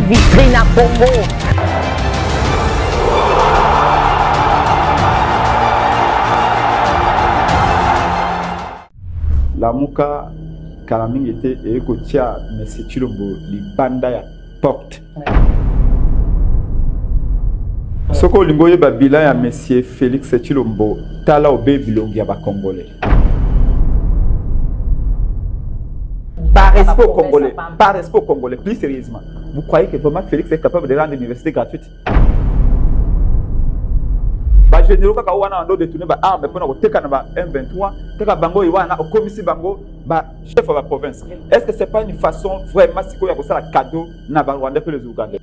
vitrine à Congo. Lamuka Kalamingi était et Kotia Messi Chilombo libanda ya porte. Soko lingoye babila ya Monsieur Félix Chilombo tala obe bilongi ya ba Congolais. Par respect aux Congolais, par respect aux Congolais, plus sérieusement, vous croyez que vraiment Félix est capable de rendre l'université gratuite? Ba généraux kaka wana ndo détourner ba arme pour na koteka na ba M23, teka bango iwana au commissaire bango ba chef de la province. Est-ce que c'est pas une façon vraiment siko ya ko sala cadeau na ba Rwanda pour les Ougandais?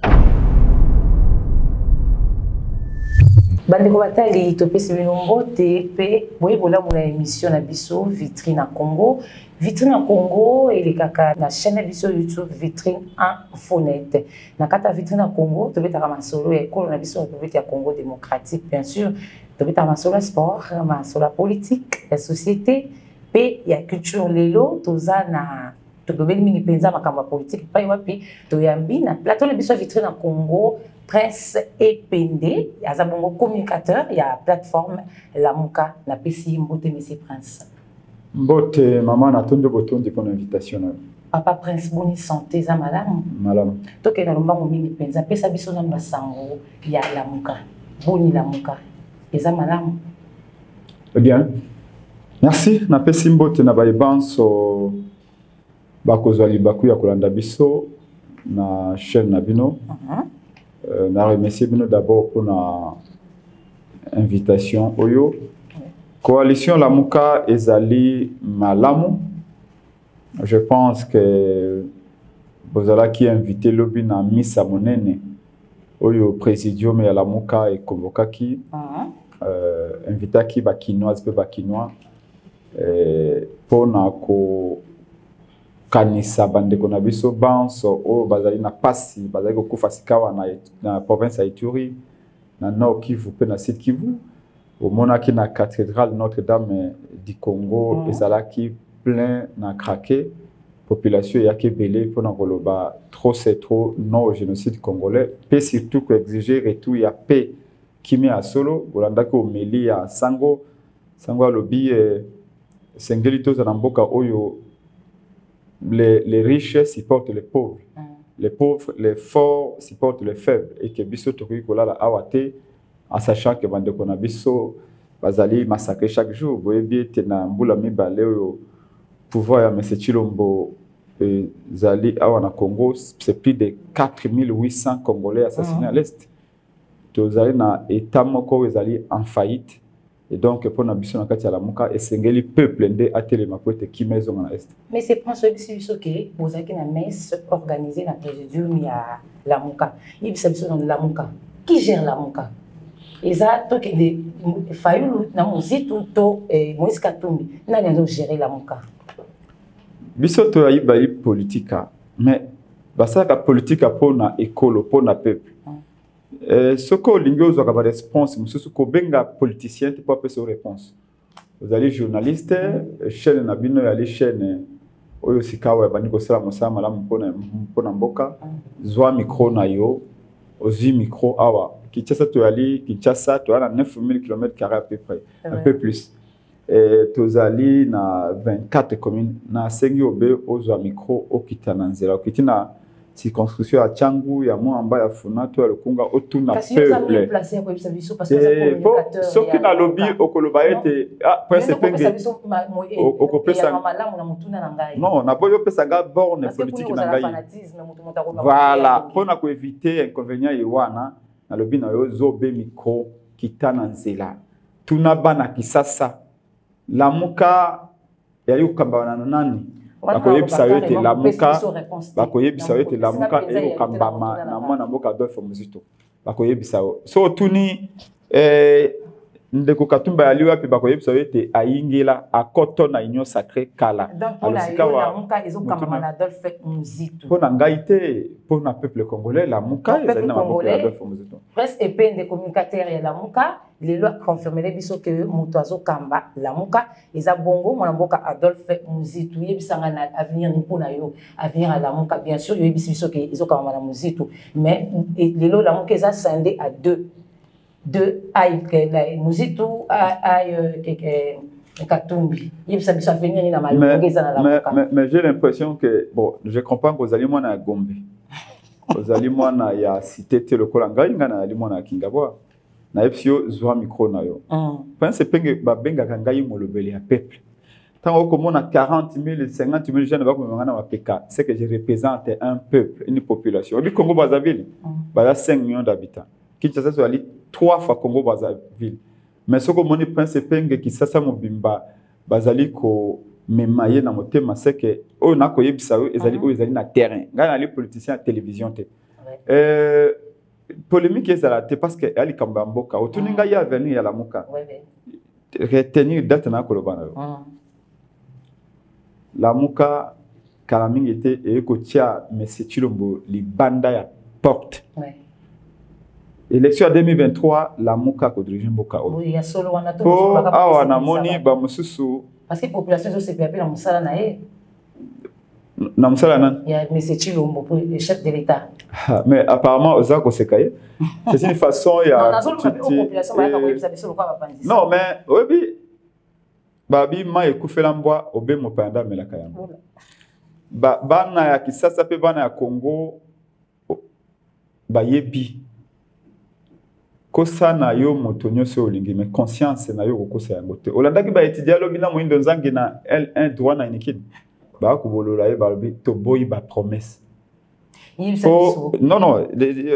Bandeko batali topesi bino mbote pe boye bola mona émission na biso Vitrine à Congo. Vitrine à Congo et les kaka na chaîne biso YouTube Vitrine Infonete. Na kata Vitrine à Congo tobeta masolo e ko na biso République ya Congo démocratique bien sûr. Tobeta masolo sport, masolo politique, la société pe ya culture lelo toza na tobeli mingi penza makamba politique pa wapi toyambi na plateau na biso Vitrine à Congo. Prince Epende, il y a un communicateur, il y a la plateforme Lamuka, la PCI Mbote Monsieur Prince. Mbote, maman, on a tout de bouton de ton invitation. Papa Prince, bonne santé, ça madame. Madame. Donc, il y a un mini penza, pesa biso na basango, il y a Lamuka, boni Lamuka, et ça madame. Eh bien, merci. Na PCI Mbote na baibanso bakozali baku ya kolanda biso na chaîne Nabino. Na remercier d'abord pour l'invitation. Oyo. Coalition Lamuka ezali malamu. Je pense que vous allez qui invité lobi na misa monene. Oyo présidium ya Lamuka et convoca qui invita qui ba kinoise pe ba kinois pour na ko kanisa bandeko na biso banso o bazali na pasi bazali ko kufasikawa na province ya Ituri na Nord Kivu pe na Sud Kivu au monaki na cathédrale Notre-Dame du Congo ezalaki plein na craqué population ya kebele pour na koloba trop c'est trop non au génocide congolais pe surtout ko exiger retour ya paix kimi ya solo bolanda ko meli ya sango lobi sengelito za mboka oyo. Les riches supportent les pauvres. Les pauvres, les forts supportent les faibles. Et que biso toki kola la awate, en sachant que bande kona biso bazali massacrer chaque jour. Boye bien tena mbula mibale au pouvoir ya Monsieur Chilombo zali awana Congo, c'est plus de 4800 Congolais assassinés à l'est. Tozali na état moko ezali en faillite. Et donc, pour nous, nous avons Lamuka et Sengeli peuple de Atelema pour être qui maison en est. Mais c'est pour ce que vous avez une messe organisée dans le présidium à Lamuka. Il y a une Lamuka. Qui gère Lamuka? Et ça, donc, il faut que Moïse Katumbi n'a géré Lamuka. Bisoto ayi bayi politika, mais basaka politika pour na école pour na peuple. Ce que l'ingénieur a une réponse, monsieur ko benga politicien tu peux faire réponse. Vous allez journaliste, chaîne Nabino yali chaîne oyo sikawa bani ko sala mosama la mpona mboka, zwa micro na yo, ozi micro awa. Kinshasa to yali Kinshasa to ana 9000 km² à peu près, un peu plus. Tozali na 24 communes na sengi obe ozwa micro okitana nzela okitina circonscription ya Changu ya Mwamba ya Funato ya Lukunga otuna peuple. Ce qui na lobby okoloba ete presque penge okopesa non na boyo pesa ga borne politique na ngai. Voilà, pour na ko éviter inconvénient yewana na lobby na yo zobe micro kitana nzela. Tuna bana kisasa Lamuka ya yukamba na nani? Bakoyebisa yote Lamuka, bakoyebisa yote Lamuka et okambama na mwana mboka Adolphe Muzito. Bakoyebisa so tuni ndeko Katumba ali wapi bakoyebisa ete ayingela akoto na union sacrée kala. Donc pour la muka ezokamba na Adolphe Muzitu. Pour ngai te pour na peuple congolais la muka ezali na maboko ya Adolphe Muzitu. Presque epende communicateur ya la muka les lois confirmer biso que moto azokamba la muka eza bongo mwana mboka Adolphe Muzitu yebisanga na avenir ni pona yo avenir à la muka bien sûr yebisi biso que ezokamba na Muzitu mais les lois la muka eza scindé à deux aïe que Muzitu aïe Katumbi. Mais j'ai l'impression que, bon, je comprends que vous allez à Gombe. Vous allez à ya cité le Kolanga, il y a Kingabwa. Na epsio zwa micro na yo. Pense penge ba benga kangai molobeli ya peuple. Tant que mon a 40 000, 50 000 jeunes va comme na PK, c'est que je représente un peuple, une population. Au Congo Brazzaville, bah 5 millions d'habitants. Kinshasa soit allé 3 fois Congo Brazzaville. Mais ce que mon pense penge qui sasa mobimba bazali ko memaye na motema c'est que o na ko yebisa o ezali na terrain. Ngana les politiciens à télévision te. Polémique ezalate parce que ali kambamboka otuninga ya venir ya la muka. Retenir date na ko lobana. La muka kalamingi était et ko tia monsieur Chilombo libanda ya porte. Élection 2023, la Mouka ko dirige Mboka. Oui, il y a solo wana to. Ah, na moni ba mususu. Parce que la population zo se peuple na musala na ye. Na musala nan. Il y a monsieur Chilombo pour le chef de l'État. Mais apparemment Ozako Sekaye. C'est une façon il y a. Non, na zo la population ba ka ko yebisa biso ko ba pandisi. Non, mais oui babi ma ekufela mbwa obe mopanda melaka yango. Bana ya Kisasa pe bana ya Congo ba yebi. Kosa na yo motonyo se olingi mais conscience na yo kokosa yango te olanda ki ba étudier lobi na moindo nzangi na L1 droit na inikid ba ko bolola ye ba lobi to boyi ba promesse non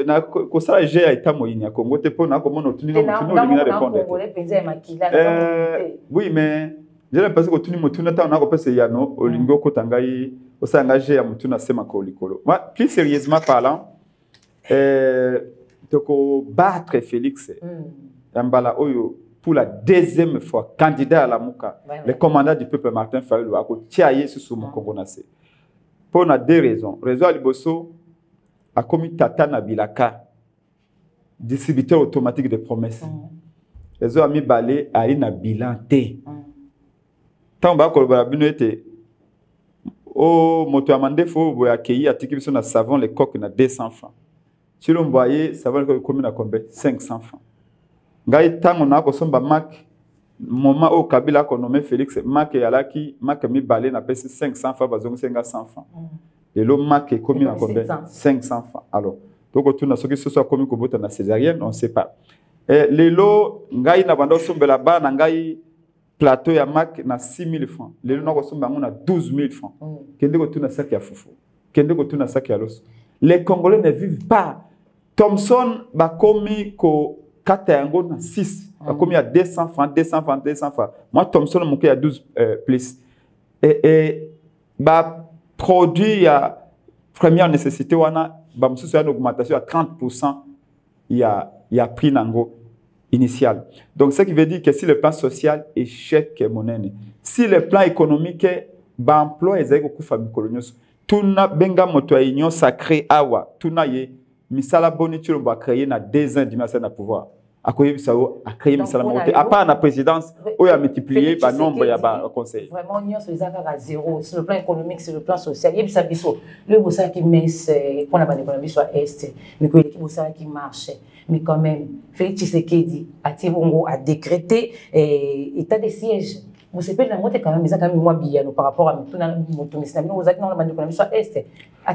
na kosa je ya ita moyini ya Congo te pona ko mono tuni olingi na répondre oui mais j'ai l'impression que tuni motuna ta na ko pese yano olingi okotanga yi osanga je ya motuna sema ko likolo moi plus sérieusement parlant toko battre Félix Mbala Oyo pour la deuxième fois candidat à la Mouka, le commandant du peuple Martin Fayulu a tiaillé sur mon Congo Nassé. Pour deux raisons. Raison Aliboso a commis Tata Nabilaka, distributeur automatique de promesses. Raison Ami Balé a une bilan T. Tant que le était au moto amandé faut accueillir à Tikibiso na savon les coques na 200 francs. Si l'on voyait, ça va être combien à combien 500 francs. Ngai tango na ko somba mak moment au Kabila ko nommé Félix mak yalaki mak mi balé na pesi 500 francs bazongo 100 francs. Et le mak est combien à combien 500 francs. Alors donc tout na ce que ce soit commis ko bota na césarienne on sait pas. Et les lots ngai na bando sombela ba na ngai plateau ya mak na 6000 francs. Les lots na ko somba na 12000 francs. Kende ko tout na sac ya fufu. Kende ko tout na sac ya los. Les Congolais ne vivent pas. Thomson ba komi ko Katango na 6. Ba komi à 200 francs, 200 francs, 200 francs. Moi Thomson mon à 12 plus. Et ba produit à première nécessité wana ba mususu une augmentation à 30%. Il y a prix nango initial. Donc ce qui veut dire que si le plan social échec monene, si le plan économique ba emploi ezeko ku famille coloniale tuna benga moto ya union sacrée awa tuna ye misala boni Chilombo a créé na 2 ans du ministère na pouvoir a créé misala monté à part la présidence où a multiplié par nombre ya ba conseil vraiment union sur les accords à zéro sur le plan économique sur le plan social il y a bisa biso le bossa qui met pour la bande économique soit est mais que l'équipe bossa qui marche mais quand même Félix Tshisekedi a Tibongo a décrété état de siège. Vous savez, la moitié quand même moins bien par rapport à tout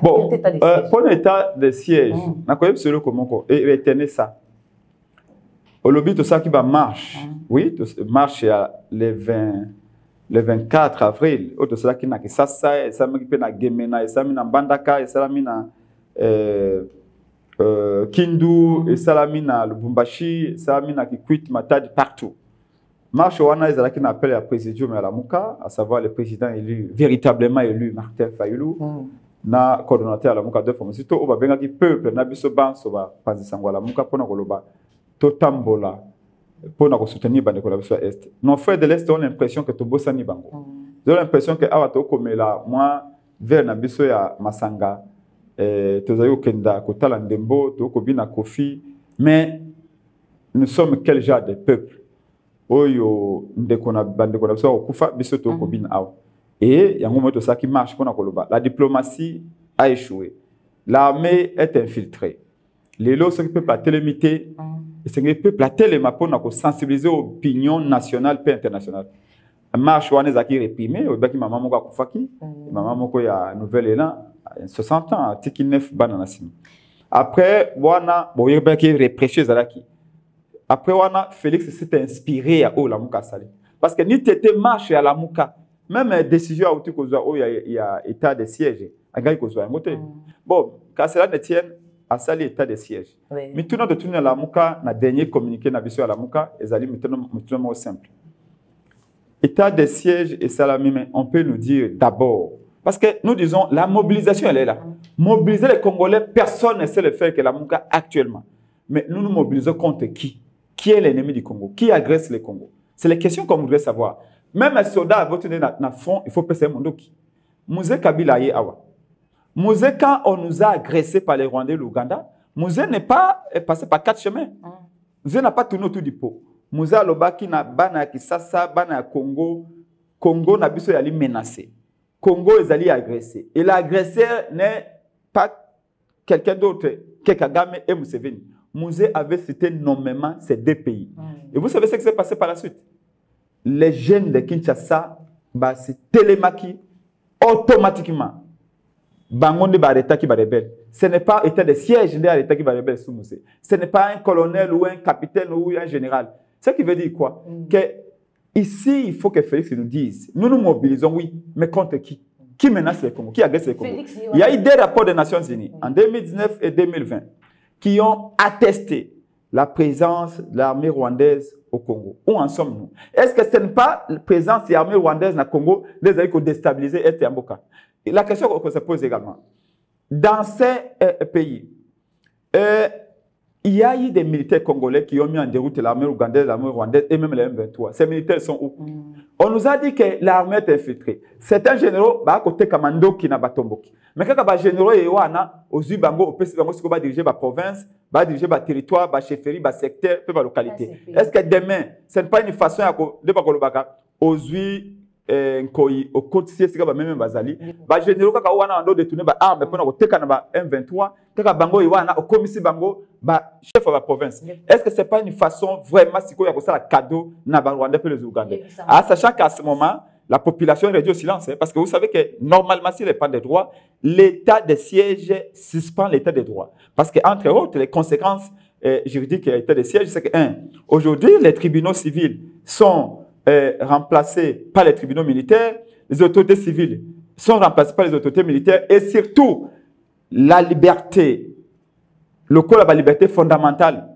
bon, pour l'état de siège, on a sur le comment et retenez ça. Au lobby, tout ça qui va marche, oui, marche le 24 avril, tout ça qui n'a que ça, ça m'a qui na Gemena, ça m'a na Bandaka, ça m'a na Kindu, et ça m'a na Lubumbashi, ça m'a na Kikwit, Matadi partout. Marche wana ezalaki na appel à présidium à la Mouka, à savoir le président élu, véritablement élu Martin Fayulu, na coordonnateur à la Mouka de Fomo. Sito oba benga ki peuple na biso banso ba panzisango à la Mouka pona koloba totambola pour soutenir les collaborations Est. Nos frères de l'Est ont l'impression que tout bossa ni bango. Ils ont l'impression que awato comme là, moi, vers Nabiso ya Masanga, Tozayo Kenda, Kotala Ndembo, Tokobina Kofi, mais nous sommes quel genre de peuple? Oyo ndekona bande collaboration okufa biso Tokobina awa. Et il y a un moment ça qui marche pour Nakoloba. La diplomatie a échoué. L'armée est infiltrée. Les lots sont peuple à télémité. Et c'est le peuple à téléma pour sensibiliser l'opinion nationale et internationale. Marche ouane zaki réprimé. Au baki maman moko akufaki. Maman moko ya nouvelle élan 60 ans. Tiki 9 bananasim. Après ouana bon il baki répressé zalaki. Après ouana Félix s'est inspiré à Olamuka Sali. Parce que ni t'étais marche à la Mouka. Même décision à outil où il y a état de siège. Bon, quand cela ne tient à ça l'état de siège. Mais tout le monde tourne à la Mouka, na dernier communiqué na biso à la Mouka, et zali maintenant simple. État de siège et ça on peut nous dire d'abord parce que nous disons la mobilisation elle est là. Mobiliser les Congolais, personne ne sait le faire que la Mouka actuellement. Mais nous nous mobilisons contre qui? Qui est l'ennemi du Congo? Qui agresse le Congo? C'est les questions qu'on voudrait savoir. Même un soldat à votre front, il faut passer mon dos. Mouzé Kabila y awa. Mouzé, quand on nous a agressés par les Rwandais et l'Ouganda, Mouzé n'est pas passé par 4 chemins. Mouzé n'a pas tourné autour du pot. Mouzé a l'obaki na bana Kisasa, bana Congo. Congo n'a pas été menacé. Congo est allé agressé. Et l'agresseur n'est pas quelqu'un d'autre que Kagame et Museveni. Mouzé avait cité nommément ces deux pays. Et vous savez ce qui s'est passé par la suite? Les jeunes de Kinshasa, c'est télémaki automatiquement. Bangonde Bareta qui va rebelle. Ce n'est pas état de siège de l'État qui va rebelle sous Moussé. Ce n'est pas un colonel ou un capitaine ou un général. Ce qui veut dire quoi? Que ici, il faut que Félix nous dise. Nous nous mobilisons, oui, mais contre qui? Qui menace le Congo? Qui agresse le Congo? Il y a eu des rapports des Nations Unies en 2019 et 2020 qui ont attesté la présence de l'armée rwandaise au Congo. Où en sommes-nous? Est-ce que ce n'est pas la présence de l'armée rwandaise au Congo qui a déstabilisé Est et Amboka? Et la question qu'on se pose également, dans ces pays, il y a eu des militaires congolais qui ont mis en déroute l'armée ougandaise, l'armée rwandaise et même les M23. Ces militaires sont où? On nous a dit que l'armée est infiltrée. Certains généraux, à côté Kamando qui n'a pas tombé. Mais quand les généraux aux Ubango, au PC, ils vont diriger la province, diriger le territoire, la chefferie, le secteur, la localité. Est-ce que demain, ce n'est pas une façon de aux au côté de même bazali ba généraux kaka wana ando détourner ba arme pour na teka na ba M23 teka bango wana au commissaire bango ba chef de la province. Est-ce que c'est pas une façon vraiment siko ya ko ça cadeau na ba Rwanda pour les Ougandais? Sachant qu'à ce moment la population est réduite au silence parce que vous savez que normalement s'il n'est pas de droit, l'état de siège suspend l'état de droit parce que entre autres les conséquences juridiques de l'état de siège c'est que aujourd'hui les tribunaux civils sont remplacés par les tribunaux militaires, les autorités civiles sont remplacées par les autorités militaires et surtout la liberté, le code de la liberté fondamentale,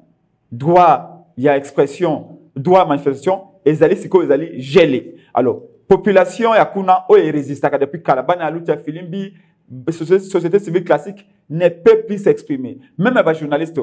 droit, il y a expression, droit à manifestation, ils allaient geler. Alors, population et Akuna, ils résistent depuis Kalabane, Alutia, Filimbi, société civile classique ne peut plus s'exprimer. Même un journaliste, il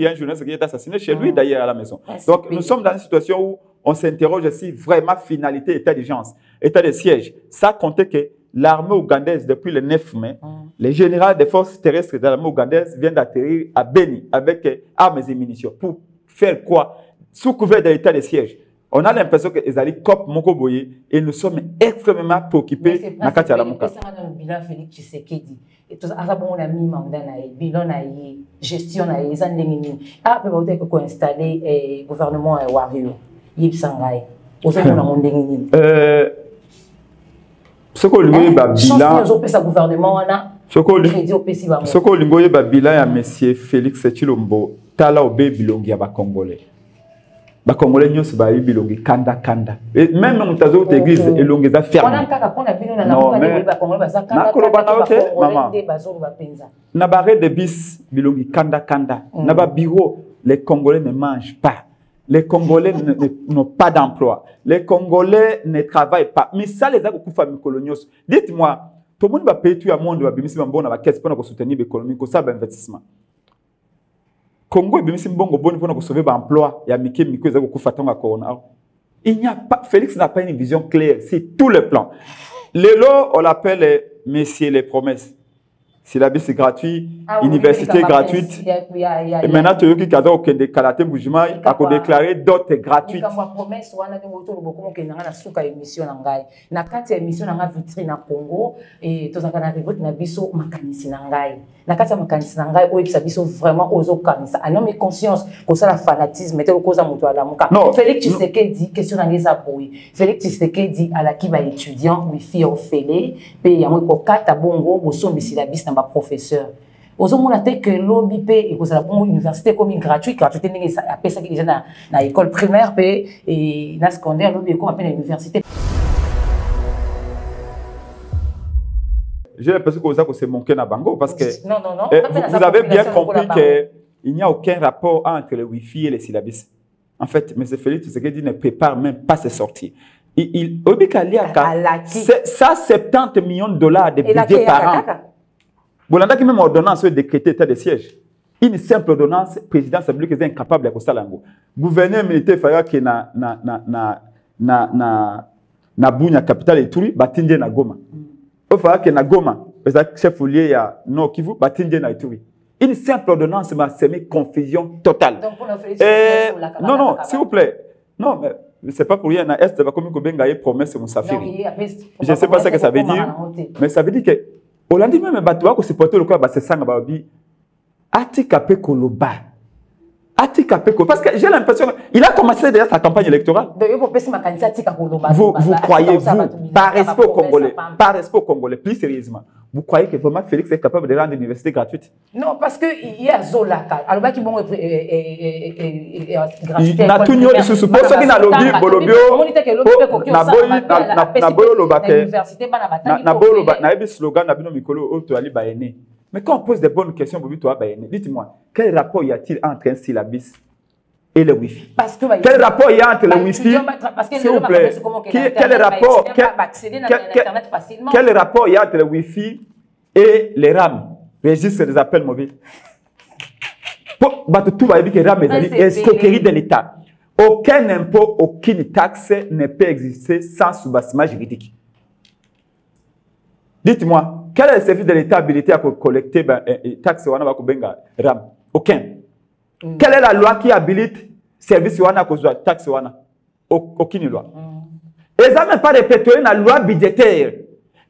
y a un journaliste qui est assassiné chez lui d'ailleurs à la maison. Donc, nous sommes dans une situation où on s'interroge si vraiment finalité, état d'urgence, état de siège. Ça comptait que l'armée ougandaise, depuis le 9 mai, les généraux des forces terrestres de l'armée ougandaise viennent d'atterrir à Beni avec armes et munitions. Pour faire quoi? Sous couvert de l'état de siège. On a l'impression que les alliés copent Mokoboye et nous sommes extrêmement préoccupés. Mais c'est pas le bilan Félix Tshisekedi. Et tout ça, on a mis bilan, gestion, ah, peut-être qu'on a installé le gouvernement Wario. Yip Sangay. Vous avez un monde ce qu'on lui a bilan. Ce qu'on lui a bilan à monsieur Félix Tshilombo, Tala Obe Bilongi à Congolais. Les Congolais ne sont pas bilongi kanda. Même dans les églises, ils ont des fermes. Na barre de bis bilongi kanda. Na ba bureau, les Congolais ne mangent pas. Les Congolais n'ont pas d'emploi. Les Congolais ne travaillent pas. Mais ça, les familles coloniales. Dites-moi, tout le monde va payer tout le monde, va soutenir l'économie, ça va investissement. Congo, il n'y a pas, Félix n'a pas une vision claire, c'est tout le plan. Lélo, on l'appelle Messieurs les promesses. Syllabus c'est gratuit, université gratuite. Et maintenant, tu as dit que Kalaté Boujima a déclaré d'autres gratuites. Non, Félix Tshisekedi question d'angeza boui. Félix Tshisekedi à la qui va étudiant, wifi au félé, paye à moi pour 4 bongo, au son syllabus n'a pas professeur. Aux hommes on a que lobby paye et que ça la université comme gratuite, gratuité n'est pas ça qui déjà na école primaire paye et na secondaire lobby comme appelle l'université. J'ai l'impression que c'est mon cas Bango parce que non, vous avez bien compris qu'il n'y a aucun rapport entre le Wi-Fi et les syllabus. En fait, M. Félix Tshisekedi ne prépare même pas ses sorties. Il 170 millions de dollars de budget par an. Bolanda qui même ordonnance décrété état de siège. Une simple ordonnance, président Sabili est incapable de faire ça. Gouverneur militaire Faya qui na Bunya capitale et Turi, batinde na Goma. Il faut que na Goma, chef lié à Nord Kivu, batinde na Ituri. Une simple ordonnance m'a semé confusion totale. Donc, non, s'il vous plaît. Non, mais ce n'est pas pour rien. Na Est, comme il y a promesse de Moussafiri. Je ne sais pas ce que ça veut dire. Mais ça veut dire que, au lundi même, il faut supporter le cas de Sanga Babi. Atikape Koloba. Parce que j'ai l'impression qu'il a commencé déjà sa campagne électorale. Vous croyez, vous, par respect aux Congolais, plus sérieusement, vous croyez que vraiment Félix est capable de rendre l'université gratuite? Non, parce qu'il y a Zolaka. Alors, qui vont gratuité. Il y a tout le monde qui se pose sur la lobby, Bolobio, mais quand on pose des bonnes questions, dites-moi, quel rapport y a-t-il entre un syllabus et le Wi-Fi? Quel rapport y a entre le Wi-Fi? S'il vous plaît, quel rapport y a entre le Wi-Fi et les RAM, registre des appels mobiles? Tout va dire que RAM est escroquerie de l'État. Aucun impôt, aucune taxe ne peut exister sans soubassement juridique. Dites-moi, quel est le service de l'État habilité à collecter les taxes RAM? Aucun. Quelle est la loi qui habilite le service de taxes? Aucune loi. Ils n'ont même pas répertorié la loi budgétaire.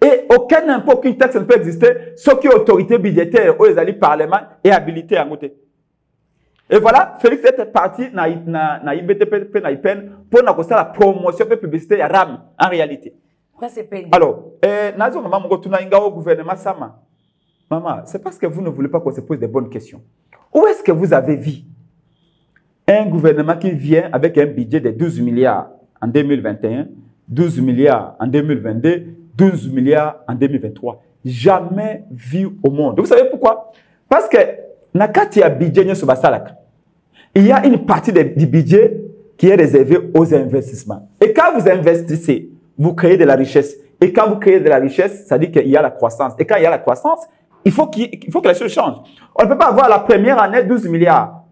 Et aucun impôt, aucune taxe ne peut exister, sauf que l'autorité budgétaire, ou les parlement, est habilité à côté. Et voilà, Félix est parti dans IBTP, pour la promotion de la publicité à RAM, en réalité. Alors, au gouvernement Sama, maman, c'est parce que vous ne voulez pas qu'on se pose des bonnes questions. Où est-ce que vous avez vu un gouvernement qui vient avec un budget de 12 milliards en 2021, 12 milliards en 2022, 12 milliards en 2023? Jamais vu au monde. Vous savez pourquoi? Parce que il y a une partie du budget qui est réservée aux investissements. Et quand vous investissez, vous créez de la richesse. Et quand vous créez de la richesse, ça dit qu'il y a la croissance. Et quand il y a la croissance, il faut que les choses changent. On ne peut pas avoir la première année 12 milliards,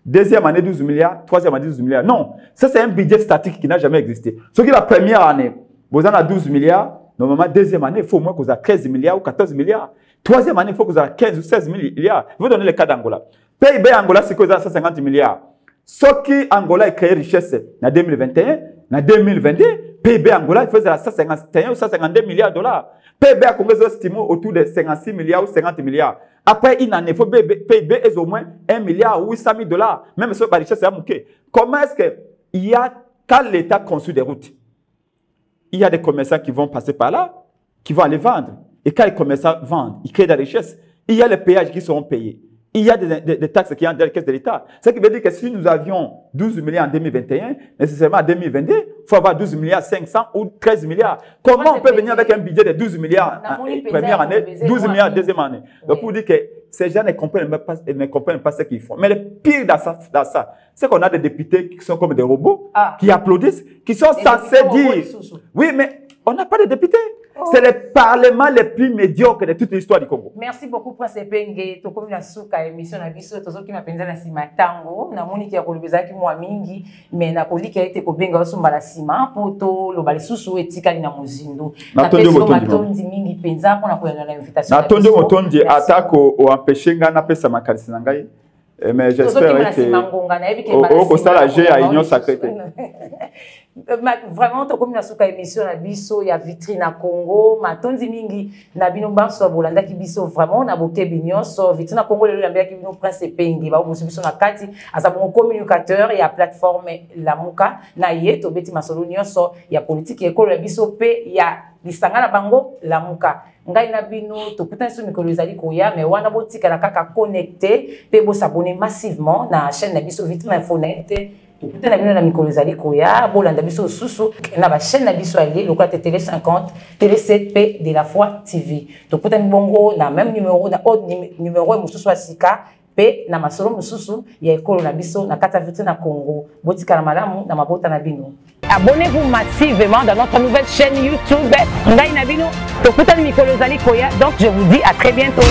deuxième année 12 milliards, troisième année 12 milliards. Non, ça c'est un budget statique qui n'a jamais existé. Ce qui est la première année, vous en avez 12 milliards, normalement deuxième année, il faut au moins que vous ayez 13 milliards ou 14 milliards. Troisième année, il faut que vous ayez 15 ou 16 milliards. Je vais vous donner le cas d'Angola. PIB Angola, c'est que vous avez 150 milliards. Ce qui Angola a créé richesse en 2021, en 2022, PIB Angola, il faisait 151 ou 152 milliards de dollars. PIB a Congo estimé autour de 56 milliards ou 50 milliards. Après une année, PIB est au moins 1 milliard ou 800 000 dollars. Même si la richesse est amouquée. Comment est-ce qu'il y a, quand l'État construit des routes, il y a des commerçants qui vont passer par là, qui vont aller vendre. Et quand les commerçants vendent, ils créent de la richesse. Il y a les péages qui seront payés. Il y a des taxes qui entrent dans la caisse de l'État. Ce qui veut dire que si nous avions 12 milliards en 2021, nécessairement en 2022, il faut avoir 12 milliards 500 ou 13 milliards. Comment on peut venir avec un budget de 12 milliards première année, 12 milliards deuxième année? Donc, pour dire que ces gens ne comprennent pas ce qu'ils font. Mais le pire dans ça, c'est qu'on a des députés qui sont comme des robots, qui applaudissent, qui sont censés dire... Oui, mais on n'a pas de députés. C'est le parlement le plus médiocre de toute l'histoire du Congo. Merci beaucoup, Prince Epenge. Tu as suka émission na biso tozo ki mapenza na sima tango na moni ki akolobeza ki mwa mingi mais na kolika ete ko benga osomba la sima poto lo bali susu etika na muzindo. Na tondi mingi penza pona ko na invitation. Na tondi motondi atako o empêcher nga na pesa makalisi na ngai. Mais j'espère que au Costa G à Union Sacrée. Vraiment to comme na suka émission na biso ya vitrine na Congo matondi mingi na bino banso bolanda ki biso vraiment na boke binyoso vitrine na Congo le lambia ki bino Prince Epenge ba bosu biso na kati asa bon communicateur ya plateforme Lamuka na ye to beti masolo nyonso ya politique ekolo ya biso pe ya lisanga na bango Lamuka ngai na bino to putain sur mikolo ezali koya mais wana botika na kaka connecté pe bo s'abonner massivement na chaîne na biso vitrine infonet. Tout na bino na mikolo ezali koya bolanda biso susu na ba chaîne na biso allié loka télé 50 télé 7p de la foi TV to putain bongo na même numéro na autre numéro mususu asika pe na masolo mususu ya ekolo na biso na kata vitrine na Congo botika na malamu na mabota na bino. Abonnez-vous massivement dans notre nouvelle chaîne YouTube ngai na bino to putain mikolo ezali koya donc je vous dis à très bientôt.